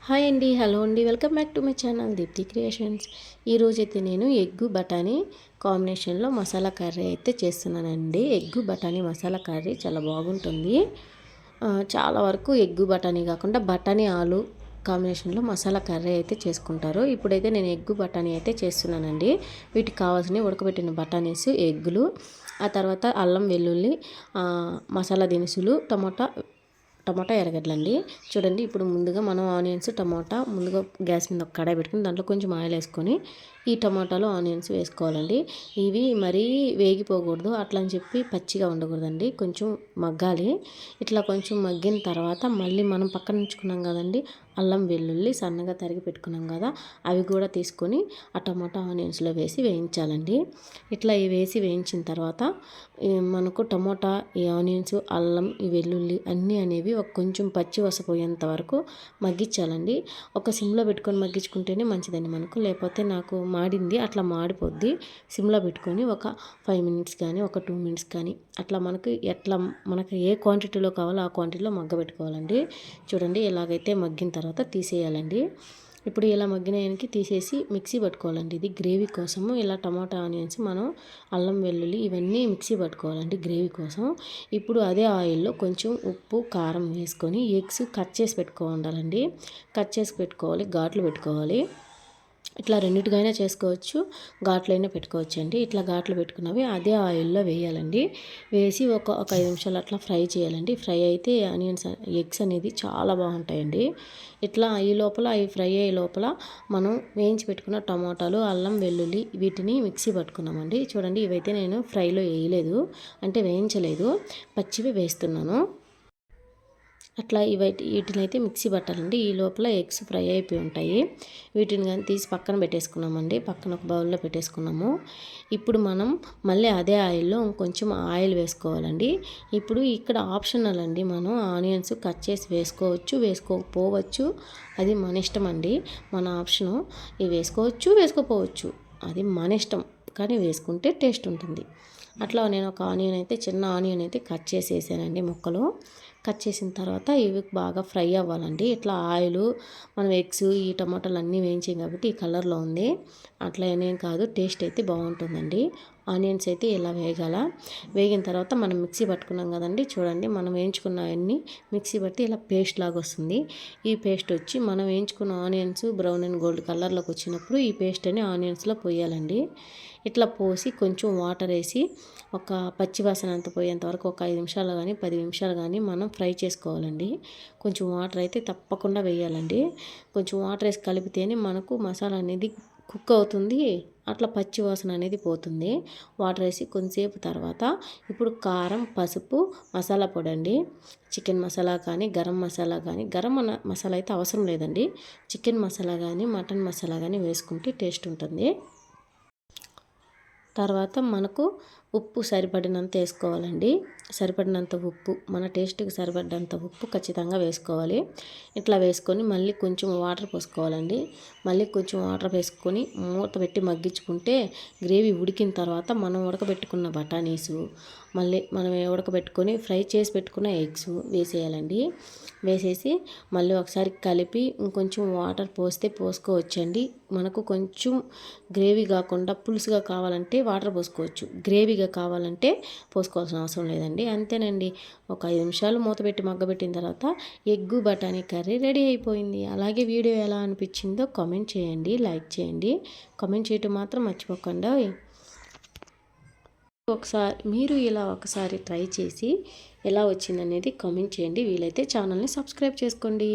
Hi అండి, hello అండి, welcome back to my channel Deepthi creations. ఈరోజైతే నేను ఎగ్గు బఠానీ కాంబినేషన్లో మసాలా కర్రీ అయితే చేస్తున్నానండి. ఎగ్గు బఠానీ మసాలా కర్రీ చాలా బాగుంటుంది. చాలా వరకు ఎగ్గు బఠానీ కాకుండా బఠానీ ఆలు కాంబినేషన్లో మసాలా కర్రీ అయితే చేసుకుంటారు. ఇప్పుడైతే నేను ఎగ్గు బఠానీ అయితే చేస్తున్నానండి. వీటికి కావాల్సినవి ఉడకబెట్టిన బఠానీస్, ఎగ్గులు, ఆ తర్వాత అల్లం వెల్లుల్లి, మసాలా దినుసులు, టమాటా ఎర్రగడ్డలండి. చూడండి, ఇప్పుడు ముందుగా మనం ఆనియన్స్, టమాటా ముందుగా గ్యాస్ మీద ఒక కడాయి పెట్టుకుని దాంట్లో కొంచెం ఆయిల్ వేసుకొని ఈ టమాటాలు, ఆనియన్స్ వేసుకోవాలండి. ఇవి మరీ వేగిపోకూడదు, అట్లా అని చెప్పి పచ్చిగా ఉండకూడదండి, కొంచెం మగ్గాలి. ఇట్లా కొంచెం మగ్గిన తర్వాత మళ్ళీ మనం పక్కన ఉంచుకున్నాం కదండి అల్లం వెల్లుల్లి సన్నగా తరిగి పెట్టుకున్నాం కదా, అవి కూడా తీసుకొని ఆ టమాటా ఆనియన్స్లో వేసి వేయించాలండి. ఇట్లా వేసి వేయించిన తర్వాత మనకు టమాటా, ఈ ఆనియన్స్, అల్లం, ఈ వెల్లుల్లి అన్నీ అనేవి ఒక కొంచెం పచ్చి వసపోయేంత వరకు మగ్గించాలండి. ఒక సిమ్లో పెట్టుకొని మగ్గించుకుంటేనే మంచిదండి మనకు, లేకపోతే నాకు మాడింది అట్లా మాడిపోద్ది. సిమ్లో పెట్టుకొని ఒక 5 మినిట్స్ కానీ ఒక 2 మినిట్స్ కానీ అట్లా మనకు ఏ క్వాంటిటీలో కావాలో ఆ క్వాంటిటీలో మగ్గబెట్టుకోవాలండి. చూడండి, ఎలాగైతే మగ్గిన తర్వాత తీసేయాలండి. ఇప్పుడు ఇలా మగ్గినాయానికి తీసేసి మిక్సీ పట్టుకోవాలండి. ఇది గ్రేవీ కోసము ఇలా టమాటా, ఆనియన్స్, మనం అల్లం వెల్లుల్లి ఇవన్నీ మిక్సీ పట్టుకోవాలండి గ్రేవీ కోసం. ఇప్పుడు అదే ఆయిల్లో కొంచెం ఉప్పు, కారం వేసుకొని ఎగ్స్ కట్ చేసి పెట్టుకోవాలండి. కట్ చేసి పెట్టుకోవాలి, ఘాట్లు పెట్టుకోవాలి. ఇట్లా రెండింటికైనా చేసుకోవచ్చు, ఘాట్లైనా పెట్టుకోవచ్చు అండి. ఇట్లా ఘాట్లు పెట్టుకున్నవి అదే ఆయిల్లో వేయాలండి. వేసి ఒక 5 నిమిషాలు అట్లా ఫ్రై చేయాలండి. ఫ్రై అయితే ఆనియన్స్, ఎగ్స్ అనేది చాలా బాగుంటాయండి. ఇట్లా ఈ లోపల అవి ఫ్రై అయ్యే లోపల మనం వేయించి పెట్టుకున్న టమాటాలు, అల్లం వెల్లుల్లి వీటిని మిక్సీ పట్టుకున్నామండి. చూడండి, ఇవైతే నేను ఫ్రైలో వేయలేదు, అంటే వేయించలేదు, పచ్చివి వేస్తున్నాను. అట్లా వీటినైతే మిక్సీ పట్టాలండి. ఈ లోపల ఎగ్స్ ఫ్రై అయిపోయి ఉంటాయి. వీటిని కానీ తీసి పక్కన పెట్టేసుకున్నామండి. పక్కన ఒక బౌల్లో పెట్టేసుకున్నాము. ఇప్పుడు మనం మళ్ళీ అదే ఆయిల్లో ఇంకొంచెం ఆయిల్ వేసుకోవాలండి. ఇప్పుడు ఇక్కడ ఆప్షనల్ అండి, మనం ఆనియన్స్ కట్ చేసి వేసుకోవచ్చు, వేసుకోకపోవచ్చు, అది మన ఇష్టం అండి, మన ఆప్షను. ఇవి వేసుకోవచ్చు, వేసుకోపోవచ్చు, అది మన ఇష్టం, కానీ వేసుకుంటే టేస్ట్ ఉంటుంది. అట్లా నేను ఒక చిన్న ఆనియన్ అయితే కట్ చేసి వేసానండి ముక్కలు. కట్ చేసిన తర్వాత ఇవి బాగా ఫ్రై అవ్వాలండి. ఇట్లా ఆయిల్, మనం ఎగ్స్, ఈ టమాటాలు అన్నీ వేయించాం కాబట్టి ఈ కలర్లో ఉంది. అట్లా ఏం కాదు, టేస్ట్ అయితే బాగుంటుందండి. ఆనియన్స్ అయితే ఇలా వేగిన తర్వాత మనం మిక్సీ పట్టుకున్నాం కదండి. చూడండి, మనం వేయించుకున్న అన్నీ మిక్సీ పట్టి ఇలా పేస్ట్ లాగా వస్తుంది. ఈ పేస్ట్ వచ్చి మనం వేయించుకున్న ఆనియన్స్ బ్రౌన్ అండ్ గోల్డ్ కలర్లోకి వచ్చినప్పుడు ఈ పేస్ట్ అని ఆనియన్స్లో పోయాలండి. ఇట్లా పోసి కొంచెం వాటర్ వేసి ఒక పచ్చివాసన అంత పోయేంత వరకు ఒక 5 నిమిషాలు కానీ 10 నిమిషాలు కానీ మనం ఫ్రై చేసుకోవాలండి. కొంచెం వాటర్ అయితే తప్పకుండా వేయాలండి. కొంచెం వాటర్ వేసి కలిపితేనే మనకు మసాలా అనేది కుక్ అవుతుంది, అట్లా పచ్చి వాసన అనేది పోతుంది. వాటర్ వేసి కొంతసేపు తర్వాత ఇప్పుడు కారం, పసుపు, మసాలా పొడి అండి. చికెన్ మసాలా కానీ గరం మసాలా కానీ, మసాలా అయితే అవసరం లేదండి, చికెన్ మసాలా కానీ మటన్ మసాలా కానీ వేసుకుంటే టేస్ట్ ఉంటుంది. తర్వాత మనకు ఉప్పు సరిపడినంత వేసుకోవాలండి. సరిపడినంత ఉప్పు, మన టేస్ట్కి సరిపడినంత ఉప్పు ఖచ్చితంగా వేసుకోవాలి. ఇట్లా వేసుకొని మళ్ళీ కొంచెం వాటర్ పోసుకోవాలండి. మళ్ళీ కొంచెం వాటర్ వేసుకొని మూత పెట్టి మగ్గించుకుంటే గ్రేవీ ఉడికిన తర్వాత మనం ఉడకబెట్టుకున్న బఠానీసు, మళ్ళీ మనం ఉడకబెట్టుకొని ఫ్రై చేసి పెట్టుకున్న ఎగ్స్ వేసేయాలండి. వేసేసి మళ్ళీ ఒకసారి కలిపి ఇంకొంచెం వాటర్ పోసుకోవచ్చండి. మనకు కొంచెం గ్రేవీ కాకుండా పులుసుగా కావాలంటే వాటర్ పోసుకోవచ్చు, గ్రేవీగా కావాలంటే పోసుకోవాల్సిన అవసరం లేదండి. అంతేనండి, ఒక 5 నిమిషాలు మూత పెట్టి మగ్గబెట్టిన తర్వాత ఎగ్గు బఠానీ కర్రీ రెడీ అయిపోయింది. అలాగే వీడియో ఎలా అనిపించిందో కామెంట్ చేయండి, లైక్ చేయండి, కామెంట్ చేయటం మాత్రం మర్చిపోకుండా. మీరు ఇలా ఒకసారి ట్రై చేసి ఎలా వచ్చిందనేది కామెంట్ చేయండి. వీలైతే ఛానల్ని సబ్స్క్రైబ్ చేసుకోండి.